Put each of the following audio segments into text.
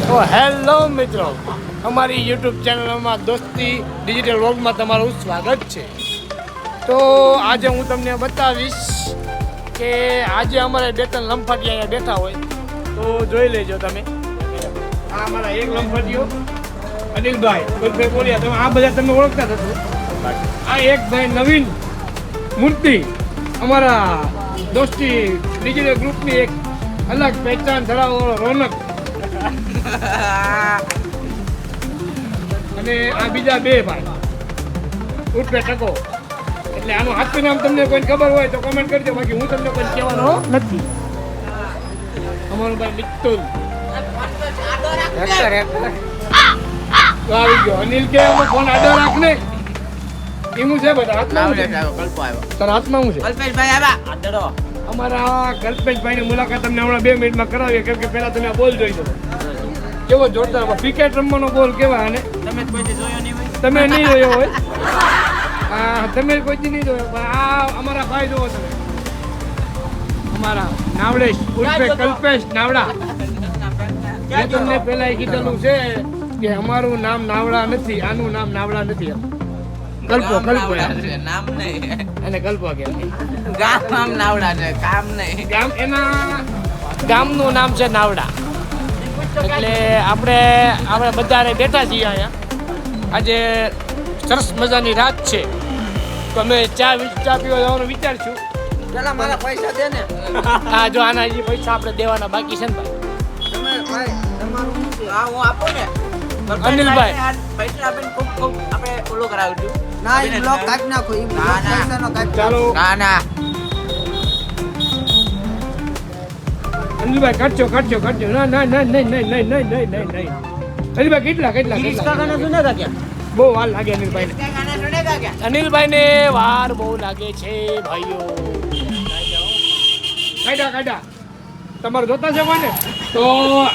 તો હેલો મિત્રો, અમારી યુટ્યુબ ચેનલમાં દોસ્તી ડિજિટલ વ્લોગમાં તમારું સ્વાગત છે. તો આજે હું તમને બતાવીશ કે આજે અમારે બે ત્રણ લંફાટી અહીંયા બેઠા હોય તો જોઈ લેજો તમે. આ અમારા એક લંફાટીઓ અનિલભાઈ કોઈ બોલ્યા તમે, આ બધા તમે ઓળખતા થશો. આ એક ભાઈ નવીન મૂર્તિ, અમારા દોસ્તી ડિજિટલ ગ્રુપની એક અલગ પહેચાન ધરાવવાનો રોનક, અને આ બીજા બે ભાઈ ઉર્ફે ટકો. એટલે આનું હાથનું નામ તમને કોઈ ખબર હોય તો કોમેન્ટ કરજો, બાકી હું તમને કોઈ કહેવાનો નથી. અમારું ભાઈ મિત્તુલ આવી ગયો. અનિલ કે ફોન આડો રાખ ને, એનું છે બધા હાથમાં તારા હાથમાં હું છે. અમારા કલ્પેશભાઈની મુલાકાત તમને હમણાં 2 મિનિટમાં કરાવીએ, કેમ કે પહેલા તમે આ બોલ જોઈ દો કેવો જોરદાર ક્રિકેટ રમવાનો બોલ કેવા. અને તમે નહીં જોયો હોય, હા તમે કોઈ નહીં જોયો, પણ આ અમારા ભાઈ જોવો તમે, અમારા નાવડેશ ઉર્ફે કલ્પેશ નાવડા. મેં તમને પહેલા કીધેલું છે કે અમારું નામ નાવડા નથી, આનું નામ નાવડા નથી, કલ્પો નામ નહીં અને કલ્પો કહેવાય. ગામ નાવડા છે, કામ નહીં ગામ. એના ગામનું નામ છે નાવડા. એટલે આપણે બધા બેઠા છીએ અહીંયા. આજે સરસ મજાની રાત છે તો અમે ચા પીવા જવાનું વિચારશું. પેલા મારા પૈસા દે ને. હા જો આના હજી પૈસા આપણે દેવાના બાકી છે ને ભાઈ. હું આપું ને અનિલભાઈ પૈસા આપીને ખૂબ આપણે ઓલો કરાવશું. ના એ બ્લોક કાઢી નાખો. પૈસાનો કાઢી ચાલો. ના અનિલભાઈ કાઢજો. ના નહીં. અનિલભાઈ કેટલા બહુ વાર લાગે અનિલભાઈ ને વાર બહુ લાગે છે ભાઈઓ. કાઢા તમારે જોતા છે કોને? તો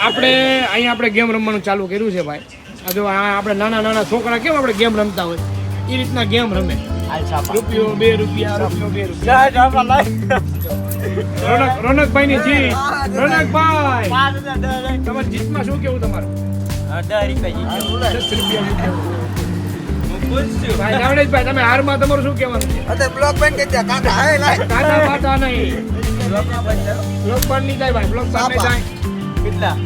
આપણે ગેમ રમવાનું ચાલુ કર્યું છે ભાઈ. આ જો આપણે નાના છોકરા કેમ આપણે ગેમ રમતા હોય એ રીતના ગેમ રમે. રૂપિયો 2 રૂપિયા. રોનકભાઈ ની જીત. રોનકભાઈ તમારી જીતમાં શું કેવું તમારું? 10 રૂપિયા. ભાઈ નાવડેશભાઈ તમે હારમાં તમારું શું કહેવાનું છે? બ્લોક બેન કે કાકા પાટા નહીં. બ્લોક પર નહીં જાય ભાઈ, બ્લોક પર નહીં જાય. કેટલા?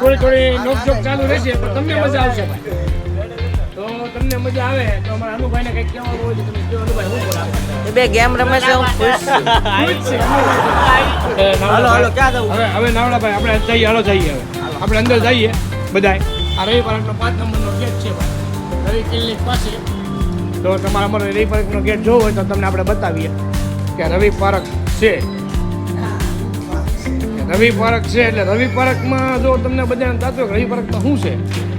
થોડી નોકઝોક ચાલુ રહેશે પણ તમને મજા આવશે ભાઈ. તો તમને મજા આવે તો અમારા અનુભાઈને કંઈક કહેવાનું હોય તમે જો. અનુભાઈ હું બોલાવે બે ગેમ રમે છે, હું ખુશ છું. હાલો ક્યાં જવું હવે નાવડાભાઈ? આપણે જઈએ, હાલો જઈએ. હવે આપણે અંદર જઈએ બધાય. આ રવિ પાર્કનો 5 નંબરનો ગેટ છે ભાઈ, રવિ ક્લિનિક પાસે. તો તમારા અમારો રવિ પાર્કનો ગેટ જોવો હોય તો તમને આપણે બતાવીએ કે રવિ પાર્ક છે. રવિ પાર્ક છે એટલે રવિ પાર્કમાં જો તમને બધાને થતું હોય રવિ પાર્કમાં શું છે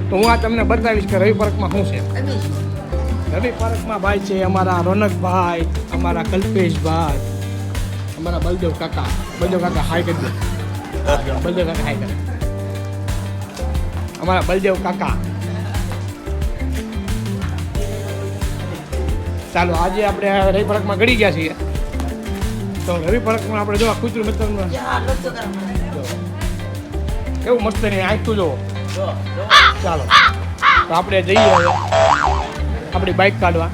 તો હું આ તમને બતાવીશ કે રવિ પાર્કમાં શું છે. રવિ પાર્કમાં ભાઈ છે અમારા રોનકભાઈ, અમારા કલ્પેશભાઈ, અમારા બલદેવ કાકા હાઈ કરી દે. બલદેવ કાકા હાઈ કરે. અમારા બલદેવ કાકા. ચાલો આજે આપણે રવિ પાર્કમાં ગળી ગયા છીએ. તો રવિ પાર્કમાં આપણે જો કૂતરું મિત્ર કેવું મસ્ત નહીં આખું જો. ચાલો તો આપણે જઈએ હવે આપણી બાઇક કાઢવા.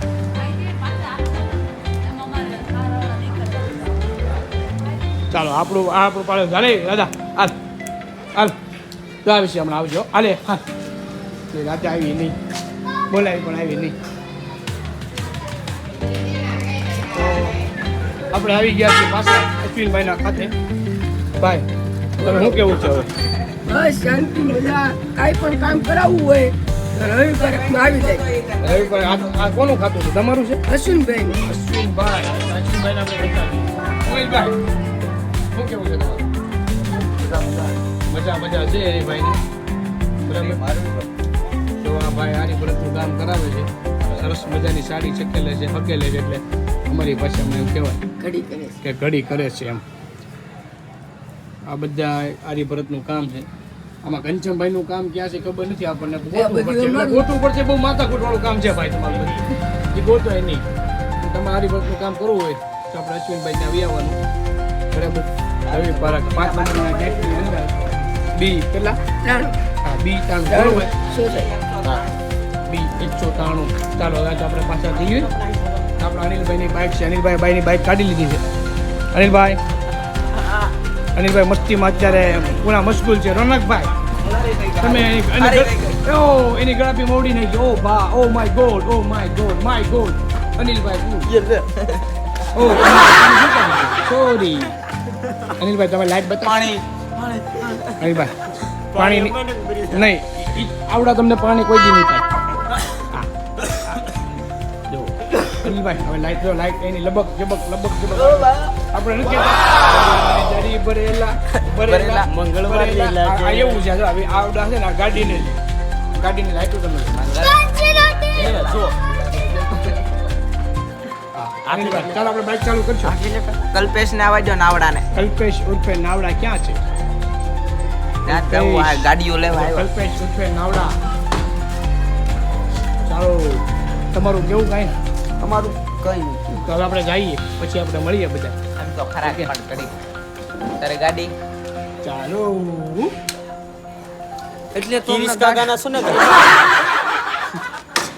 ચાલો આપણું પાડો ચાલે દાદા. હાલ તો આવી છે હમણાં આવજો. હાલે હા રાતે આવી નહીં, બોલાવી પણ આવી નહીં. તો આપણે આવી ગયા છીએ પાછા અશ્વિનભાઈના ખાતે. ભાઈ તમે શું કેવું છે હવે? બસ શાંતિ મજા. કાંઈ પણ કામ કરાવવું હોય રવિ પાર્કમાં આવી જાય. રવિભાઈ આ કોનું ખાતું છે? તમારું છે? અશ્વિનભાઈ. અશ્વિનભાઈના મોહિતભાઈ શું કેવું છે તમારું? મજા છે રવિભાઈને. બરાબર. તો આ ભાઈ આરી પરતનું કામ કરાવે છે. સરસ મજાની સાડી ચકેલે છે, હકેલે છે. એટલે અમારી ભાષામાં એમ કહેવાય કે ઘડી કરે છે એમ. આ બધા આરી ભરતનું કામ છે. આમાં ઘનશ્યામભાઈ નું કામ ક્યાં છે ખબર નથી આપણને બધું ગોતવું પડશે. એટલે અમારું. ગોતવું પડશે. બહુ માથાકૂટ વાળું કામ છે ભાઈ તમારું બધું. એ ગોતવાય નહીં. તમારે હરિભક્તનું કામ કરવું હોય તો આપણે અશ્વિનભાઈ ને આવી આવવાનું બરાબર. હવે પારા 5 નંબરના ગેટની અંદર બી કેટલા હા બી 93 બરોબર હા બી 193. ચાલો હવે તો આપણે પાછા જઈએ. આપણા અનિલભાઈની બાઇક છે. અનિલભાઈની બાઇક કાઢી લીધી છે. અનિલભાઈ મસ્તીમાં અત્યારે પૂરા મશગુલ છે. રોનકભાઈ તમે એની ગળાપી મોડી નહીં ઓ બા ઓ માય ગોડ અનિલભાઈ ઓ સોરી અનિલભાઈ તમે લાઈટ બતાવો. અનિલભાઈ પાણી નહીં આવડા તમને પાણી કોઈ દી નહીં થાય. જો અનિલભાઈ હવે લાઈટ જો લાઈટ એની લબક જબક આપણે નથી કહેતા જરી ભરેલા મંગળવાર એવું છે. જો હવે આવડા છે ને આ ગાડીની લાઈટો તમે જો અનિલભાઈ ચાલો આપણે બાઇક ચાલુ કરશું. કલ્પેશ ને આવવા દો નાવડા ને કલ્પેશ ઉર્ફે નાવડા ક્યાં છે? ગાડીઓ લેવા આવ્યો કલ્પેશ ઉર્ફે નાવડા. ચાલો તમારું કેવું કાંઈ? તમારું કઈ નહીં તો હવે આપણે જઈએ પછી આપણે મળીએ બધા. આમ તો ખરા પણ કરી તારે ગાડી ચાલો એટલે તો કાકાના શું ને